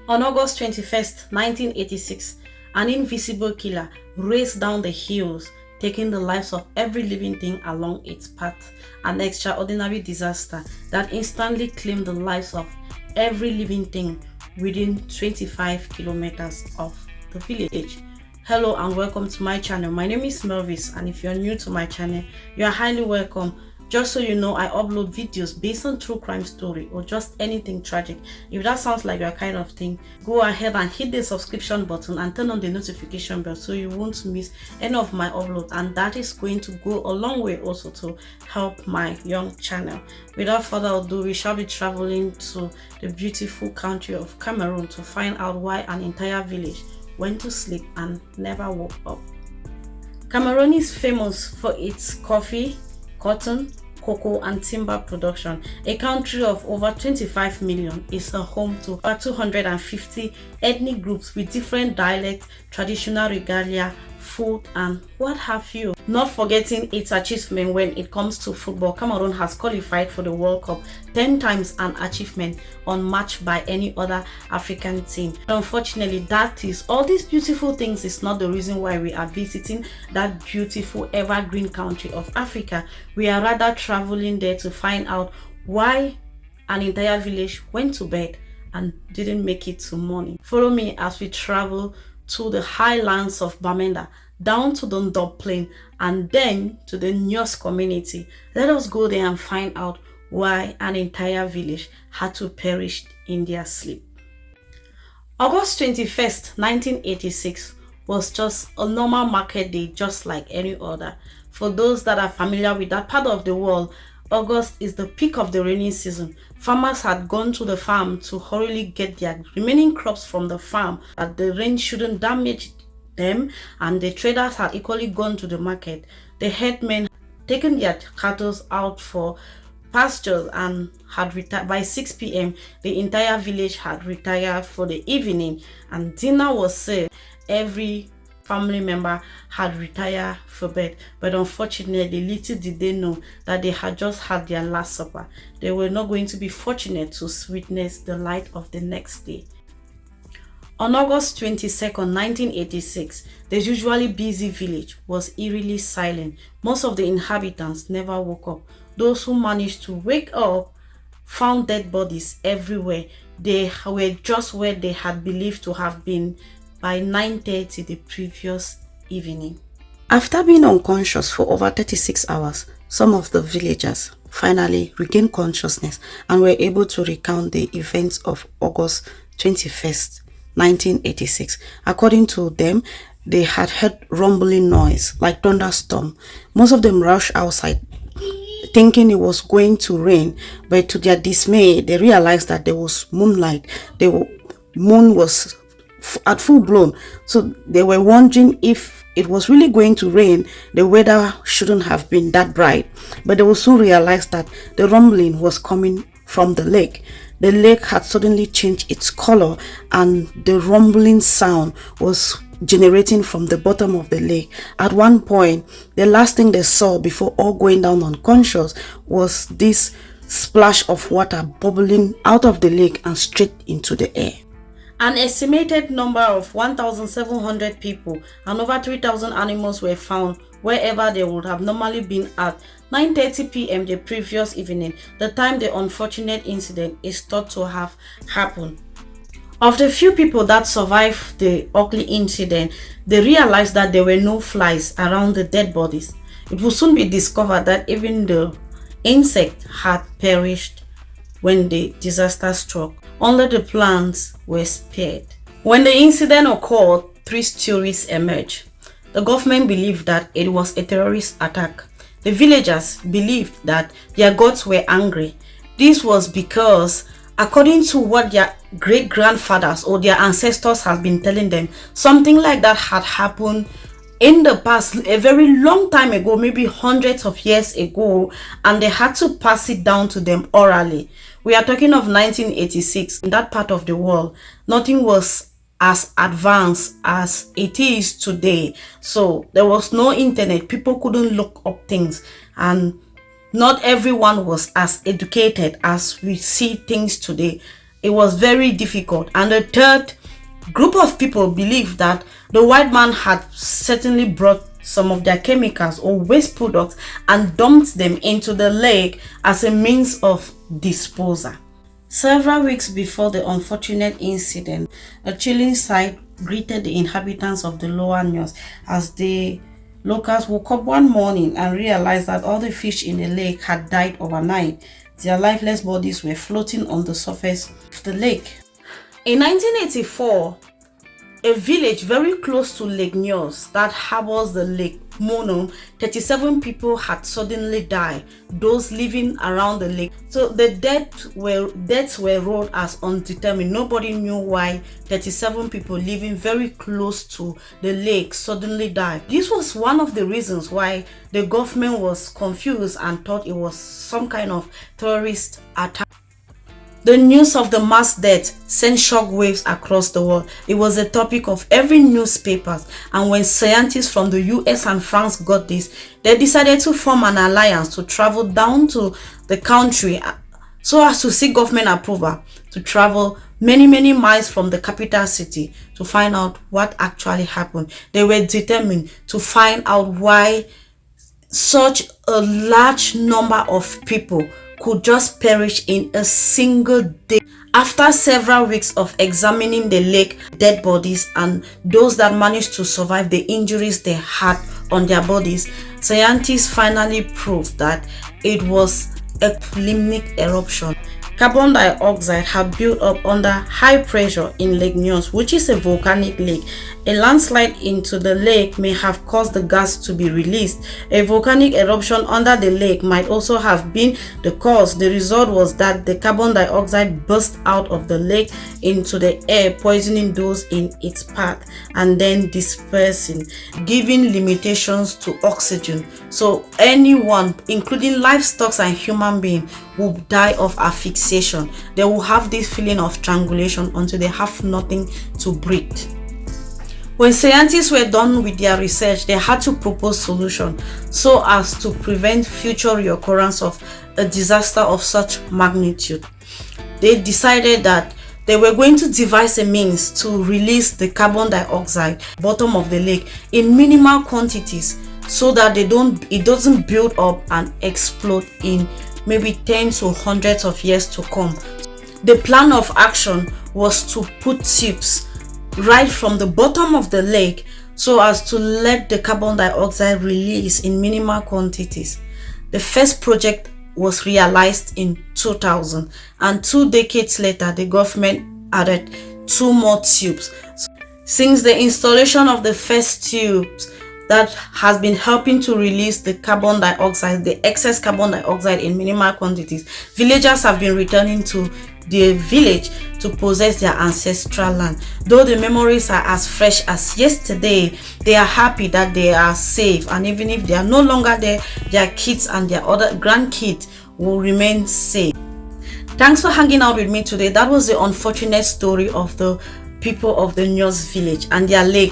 On August 21st, 1986, an invisible killer raced down the hills, taking the lives of every living thing along its path. An extraordinary disaster that instantly claimed the lives of every living thing within 25 kilometers of the village. Hello and welcome to my channel. My name is Melvis, and if you're new to my channel, you are highly welcome. Just so you know, I upload videos based on true crime story or just anything tragic. If that sounds like your kind of thing, go ahead and hit the subscription button and turn on the notification bell so you won't miss any of my uploads, and that is going to go a long way also to help my young channel. Without further ado, we shall be traveling to the beautiful country of Cameroon to find out why an entire village went to sleep and never woke up. Cameroon is famous for its coffee, cotton, cocoa and timber production. A country of over 25 million, is a home to over 250 ethnic groups with different dialects, traditional regalia, food and what have you. Not forgetting its achievement when it comes to football, Cameroon has qualified for the World Cup 10 times, an achievement unmatched by any other African team. Unfortunately, that is all these beautiful things is not the reason why we are visiting that beautiful evergreen country of Africa. We are rather traveling there to find out why an entire village went to bed and didn't make it to morning. Follow me as we travel to the highlands of Bamenda, down to the Ndop Plain, and then to the Nyos community. Let us go there and find out why an entire village had to perish in their sleep. August 21st, 1986 was just a normal market day, just like any other. For those that are familiar with that part of the world, August is the peak of the rainy season. Farmers had gone to the farm to hurriedly get their remaining crops from the farm, that the rain shouldn't damage them, and the traders had equally gone to the market. The headmen had taken their cattle out for pastures and had retired. By 6 p.m. the entire village had retired for the evening and dinner was served. Every family member had retired for bed, but unfortunately little did they know that they had just had their last supper. They were not going to be fortunate to witness the light of the next day. On August 22nd, 1986, the usually busy village was eerily silent. Most of the inhabitants never woke up. Those who managed to wake up found dead bodies everywhere. They were just where they had believed to have been by 9:30 the previous evening. After being unconscious for over 36 hours, some of the villagers finally regained consciousness and were able to recount the events of August 21st, 1986. According to them, they had heard rumbling noise like thunderstorm. Most of them rushed outside thinking it was going to rain, but to their dismay, they realized that there was moonlight. The moon was at full blown, so they were wondering if it was really going to rain. The weather shouldn't have been that bright, but they will soon realize that the rumbling was coming from the lake. The lake had suddenly changed its color and the rumbling sound was generating from the bottom of the lake. At one point, the last thing they saw before all going down unconscious was this splash of water bubbling out of the lake and straight into the air. An estimated number of 1,700 people and over 3,000 animals were found wherever they would have normally been at 9:30 p.m. the previous evening, the time the unfortunate incident is thought to have happened. Of the few people that survived the ugly incident, they realized that there were no flies around the dead bodies. It will soon be discovered that even the insect had perished when the disaster struck. Only the plants were spared. When the incident occurred, 3 stories emerged. The government believed that it was a terrorist attack. The villagers believed that their gods were angry. This was because, according to what their great-grandfathers or their ancestors had been telling them, something like that had happened in the past, a very long time ago, maybe hundreds of years ago, and they had to pass it down to them orally. We are talking of 1986. In that part of the world, nothing was as advanced as it is today. So there was no internet. People couldn't look up things, and not everyone was as educated as we see things today. it was very difficult. And the third group of people believed that the white man had certainly brought some of their chemicals or waste products and dumped them into the lake as a means of disposal. Several weeks before the unfortunate incident, a chilling sight greeted the inhabitants of the lower News as the locals woke up one morning and realized that all the fish in the lake had died overnight. Their lifeless bodies were floating on the surface of the lake. In 1984, a village very close to Lake Nyos that harbors the Lake Mono, 37 people had suddenly died, those living around the lake. So the deaths were ruled as undetermined. Nobody knew why 37 people living very close to the lake suddenly died. This was one of the reasons why the government was confused and thought it was some kind of terrorist attack. The news of the mass death sent shockwaves across the world. It was a topic of every newspaper, and when scientists from the US and France got this, they decided to form an alliance to travel down to the country so as to seek government approval to travel many miles from the capital city to find out what actually happened. They were determined to find out why such a large number of people could just perish in a single day. After several weeks of examining the lake, dead bodies, and those that managed to survive the injuries they had on their bodies, scientists finally proved that it was a limnic eruption. Carbon dioxide had built up under high pressure in Lake Nyos, which is a volcanic lake. A landslide into the lake may have caused the gas to be released. A volcanic eruption under the lake might also have been the cause. The result was that the carbon dioxide burst out of the lake into the air, poisoning those in its path and then dispersing, giving limitations to oxygen. So anyone, including livestock and human beings, will die of asphyxiation. They will have this feeling of strangulation until they have nothing to breathe. When scientists were done with their research, they had to propose solutions so as to prevent future reoccurrence of a disaster of such magnitude. They decided that they were going to devise a means to release the carbon dioxide bottom of the lake in minimal quantities so that it doesn't build up and explode in maybe tens or hundreds of years to come. The plan of action was to put tubes right from the bottom of the lake so as to let the carbon dioxide release in minimal quantities. The first project was realized in 2000, and 2 decades later the government added 2 more tubes. Since the installation of the first tubes, that has been helping to release the carbon dioxide, the excess carbon dioxide in minimal quantities, villagers have been returning to the village to possess their ancestral land. Though the memories are as fresh as yesterday, they are happy that they are safe, and even if they are no longer there, their kids and their other grandkids will remain safe. Thanks for hanging out with me today. That was the unfortunate story of the people of the Nyos village and their lake.